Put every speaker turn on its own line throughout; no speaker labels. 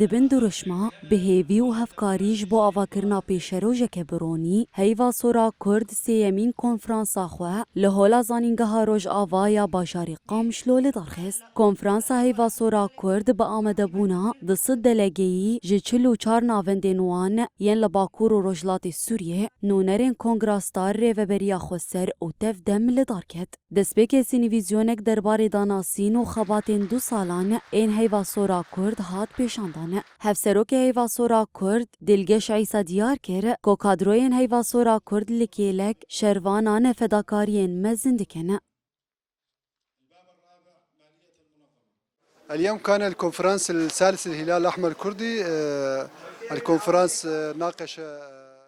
دبن درشما بهیوی و هفکاریج بو آواکرنا پیشروژک برونی هیوا سورا کرد سیمین کنفرانسا خواه لحولا زانینگه روژ آوایا باشاری قامشلو لدارخست. کنفرانسا هیوا سورا کرد با آمده بونا دست دلگیی جه 44 ناوندینوان ین لباکور و رجلات سوریه نونرین کنگراستار ریوبریا خوستر و تف دم لدارکت. دسپیک سینیویزیونک درباره داناسین و خباتین 2 سالان این هیوا سورا کرد هات پیشاندان. هفسروک هیوا سورا کرد دلگش عیسا دیار کر که کادروین هیوا سورا کرد لکیلک شروانان فداکارین مزندکنه.
اليوم كان الكونفرنس الثالث للهلال الأحمر الكردي الكونفرنس ناقش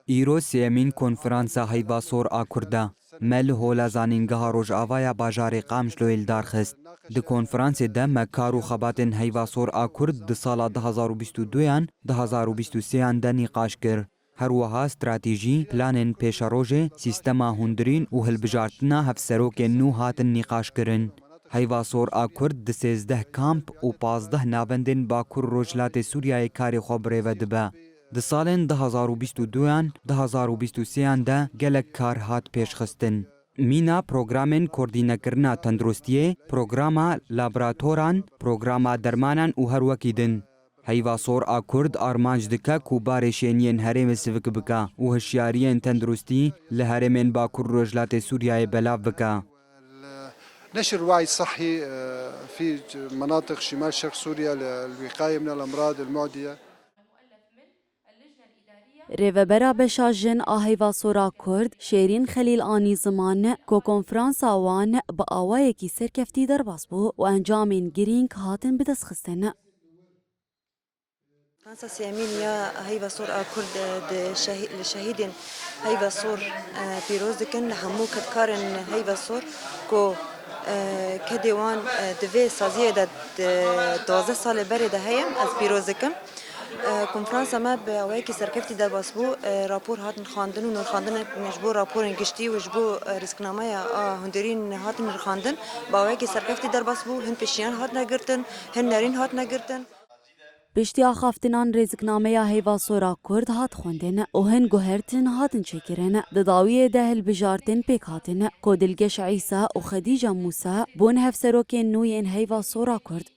ایرو سیمین کنفرانسا هیوا سور آکرده مل هولا زانینگه روژ آوایا باجاری قامشلو الدارخست. د کنفرانس ده مکار و خباتن هیوا سور آکرد د سال 2022 2023 ده نقاش کر. هر وها استراتیجی پلانن پیشروژه سیستما هندرین و هلبجارتنا هفسروک نو هاتن نقاش کرن. هیوا سور آکرد د 13 کامپ و 15 ناوندن باکور روجلات سوریای کاری خبره و دبه. د سالن 2022 2023 ده گلک کار هات پیش خستن. مینا پروگرامن کوردینکرنا تندرستیه، پروگراما لابراتوران، پروگراما درمانان و هر وکیدن. هیوا سور آکرد آرمانج دکه کو بارشینین هرم سوک بکا و هشیارین تندرستی لهرمن باکور رجلات سوریای بلاو بکا.
نشر الوعي الصحي في مناطق شمال شرق سوريا للوقاية من الأمراض المعدية.
ریوبرا بشاجن آهیوا سورا کرد شیرین خلیل آنی زمان که کنفرانس آوان با آوائه کی سرکفتی در باس بو و انجامین گرینگ هاتن بدست خستن.
فرنسا سیامین یا هیوا سور کرد لشهید هیوا سور پیروز دکن لهمو کدکارن هیوا سور که کدیوان دوی سازیه دا 12 سال بری ده هیم از پیروز دکن. کنفرانس ما به اوایی که سرکفتی در باس بو راپور هاتن خواندن و نرخواندن نجبو راپور انگشتی و جبو ریسکنامه هندرین هاتن نرخواندن با اوایی که سرکفتی در باس بو هن پیشیان هات نگرتن هن نرین هات نگرتن.
پشتی آخافتنان رزقنامه هیوا سورا کرد هات خوندن و هن گوهرتن هاتن چکرن دداوی دهل بجارتن پیک هاتن که دلگش عیسا و خدیجه موسا بون هفسروک نوی این هیوا سورا کرد.